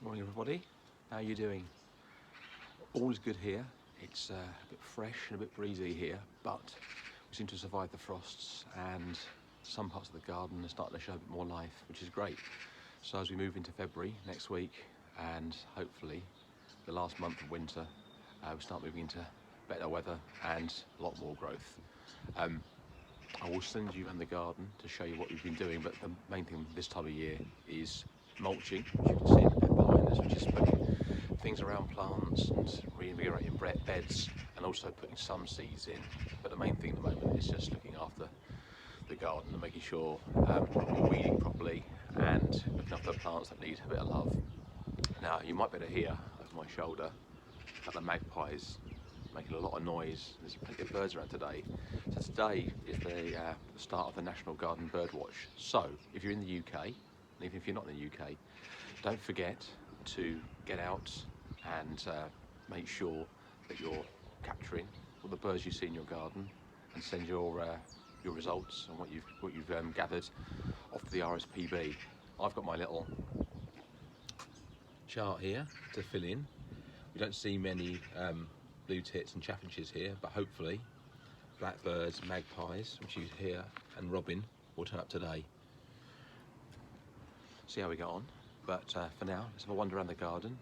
Morning everybody, how are you doing? All is good here. It's a bit fresh and a bit breezy here, but we seem to have survived the frosts and some parts of the garden are starting to show a bit more life, which is great. So as we move into February next week and hopefully the last month of winter, we start moving into better weather and a lot more growth. I will send you around the garden to show you what we've been doing, but the main thing this time of year is mulching, which you can see behind us, which is putting things around plants and reinvigorating beds and also putting some seeds in. But the main thing at the moment is just looking after the garden and making sure we're weeding properly and looking after the plants that need a bit of love. Now you might be able to hear over my shoulder that the magpies making a lot of noise. There's plenty of birds around today. So today is the start of the National Garden Birdwatch. So if you're in the UK, and even if you're not in the UK, don't forget to get out and make sure that you're capturing all the birds you see in your garden and send your results and what you've gathered off to the RSPB. I've got my little chart here to fill in. We don't see many blue tits and chaffinches here, but hopefully blackbirds, magpies, which you hear, and robin will turn up today. See how we get on, but for now, let's have a wander around the garden.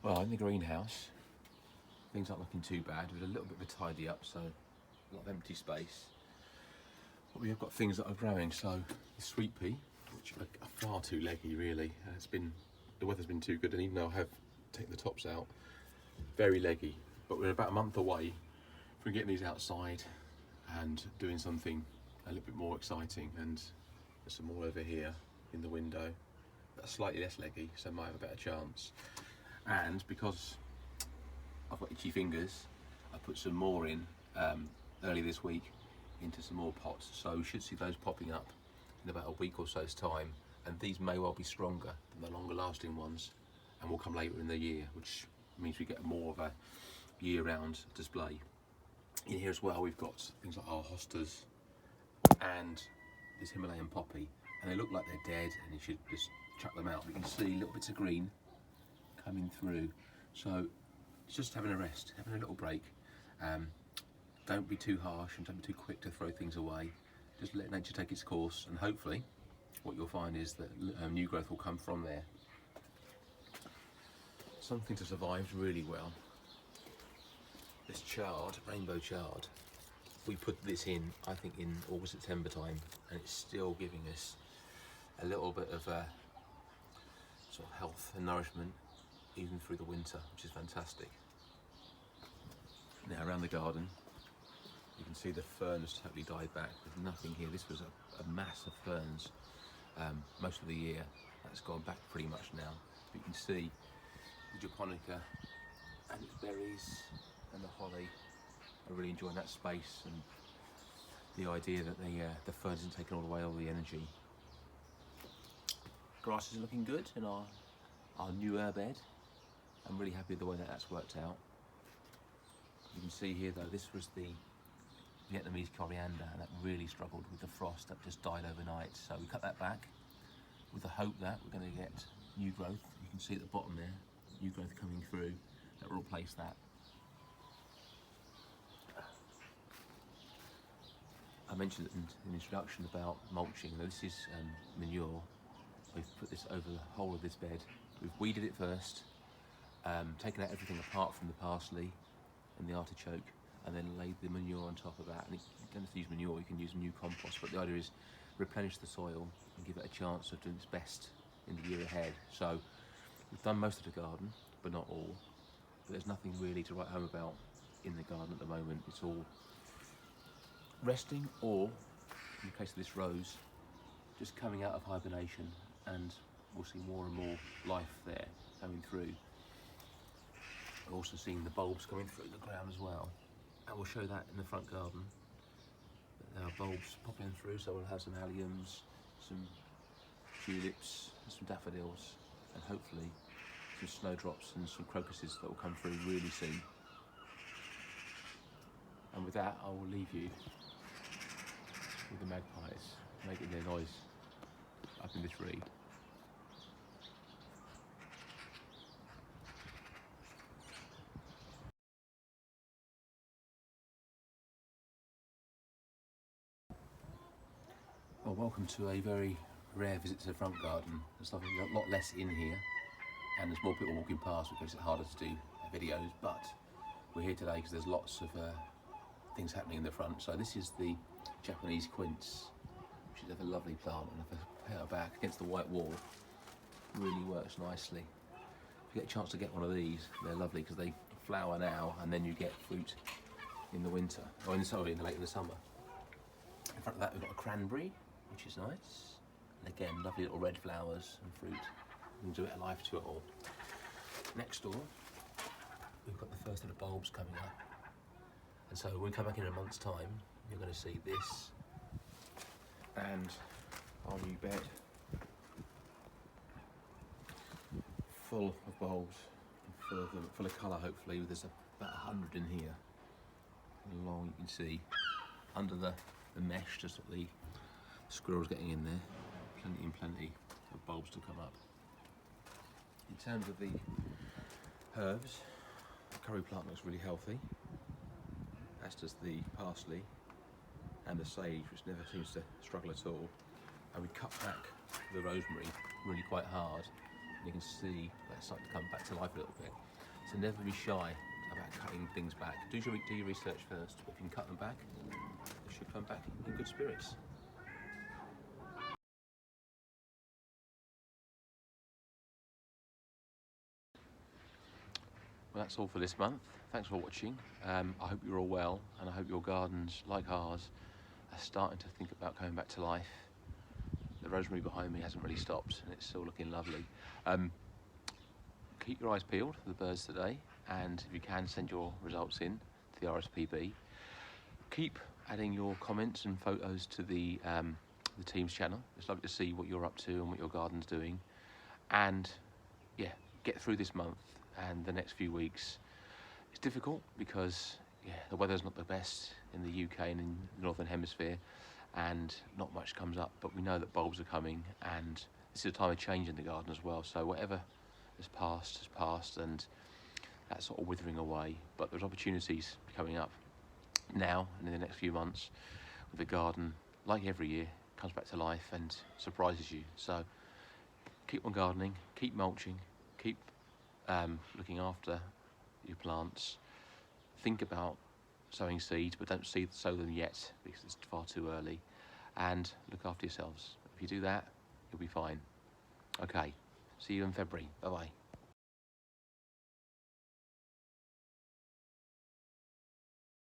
Well, in the greenhouse, things aren't looking too bad. There's a little bit of a tidy up, so a lot of empty space. But we have got things that are growing, so the sweet pea, which are far too leggy really. The weather's been too good, and even though I have taken the tops out, very leggy. But we're about a month away from getting these outside and doing something a little bit more exciting. And there's some more over here in the window that's slightly less leggy, so might have a better chance. And because I've got itchy fingers, I put some more in early this week into some more pots, so we should see those popping up in about a week or so's time, and these may well be stronger than the longer lasting ones and will come later in the year, which means we get more of a year-round display. In here as well we've got things like our hostas and this Himalayan poppy, and they look like they're dead and you should just chuck them out. You can see little bits of green coming through, so it's just having a rest, having a little break. Don't be too harsh and don't be too quick to throw things away. Just let nature take its course, and hopefully what you'll find is that new growth will come from there. Some things have survived really well. This chard, rainbow chard, we put this in, I think, in August, September time, and it's still giving us a little bit of sort of health and nourishment even through the winter, which is fantastic. Now around the garden, you can see the fern has totally died back. There's nothing here. This was a mass of ferns most of the year. That's gone back pretty much now. But you can see the japonica and its berries and the holly are really enjoying that space, and the idea that the fern isn't taking all the energy. Grass is looking good in our new herb bed. I'm really happy with the way that that's worked out. You can see here though, this was the Vietnamese coriander, and that really struggled with the frost. That just died overnight, so we cut that back with the hope that we're going to get new growth. You can see at the bottom there, new growth coming through that will replace that. I mentioned in the introduction about mulching. Now this is manure. We've put this over the whole of this bed. We've weeded it first, taken out everything apart from the parsley and the artichoke, and then laid the manure on top of that. And you don't have to use manure, you can use new compost, but the idea is replenish the soil and give it a chance of doing its best in the year ahead. So we've done most of the garden, but not all. But there's nothing really to write home about in the garden at the moment. It's all resting, or in the case of this rose, just coming out of hibernation, and we'll see more and more life there coming through. We're also seeing the bulbs coming through the ground as well, and we'll show that in the front garden. There are bulbs popping through, so we'll have some alliums, some tulips, and some daffodils, and hopefully some snowdrops and some crocuses that will come through really soon. And with that, I will leave you with the magpies making their noise up in the tree. Well, welcome to a very rare visit to the front garden. There's a lot less in here, and there's more people walking past, which makes it harder to do videos, but we're here today because there's lots of things happening in the front. So this is the Japanese quince, which is a lovely plant, and if I put her back against the white wall, really works nicely. If you get a chance to get one of these, they're lovely because they flower now, and then you get fruit in the winter, or in the late in the summer. In front of that we've got a cranberry, which is nice, and again lovely little red flowers and fruit. Brings a bit of life to it all. Next door we've got the first of the bulbs coming up, and so when we come back in a month's time, you're going to see this and our new bed full of bulbs, full of colour hopefully. There's about 100 in here, along you can see under the mesh, just what the squirrels getting in there. Plenty and plenty of bulbs to come up. In terms of the herbs, the curry plant looks really healthy, as does the parsley and the sage, which never seems to struggle at all. And we cut back the rosemary really quite hard, and you can see that's starting to come back to life a little bit. So never be shy about cutting things back. Do your research first, but if you can cut them back, they should come back in good spirits. Well, that's all for this month. Thanks for watching. I hope you're all well, and I hope your gardens, like ours, are starting to think about coming back to life. The rosemary behind me hasn't really stopped, and it's still looking lovely. Keep your eyes peeled for the birds today, and if you can, send your results in to the RSPB. Keep adding your comments and photos to the team's channel. It's lovely to see what you're up to and what your garden's doing. And yeah, get through this month and the next few weeks. It's difficult because the weather's not the best in the UK and in the Northern Hemisphere, and not much comes up, but we know that bulbs are coming, and this is a time of change in the garden as well. So whatever has passed, and that's sort of withering away, but there's opportunities coming up now and in the next few months with the garden, like every year, comes back to life and surprises you. So keep on gardening, keep mulching, keep looking after your plants. Think about sowing seeds, but don't sow them yet because it's far too early. And look after yourselves. If you do that, you'll be fine. Okay, see you in February. Bye-bye.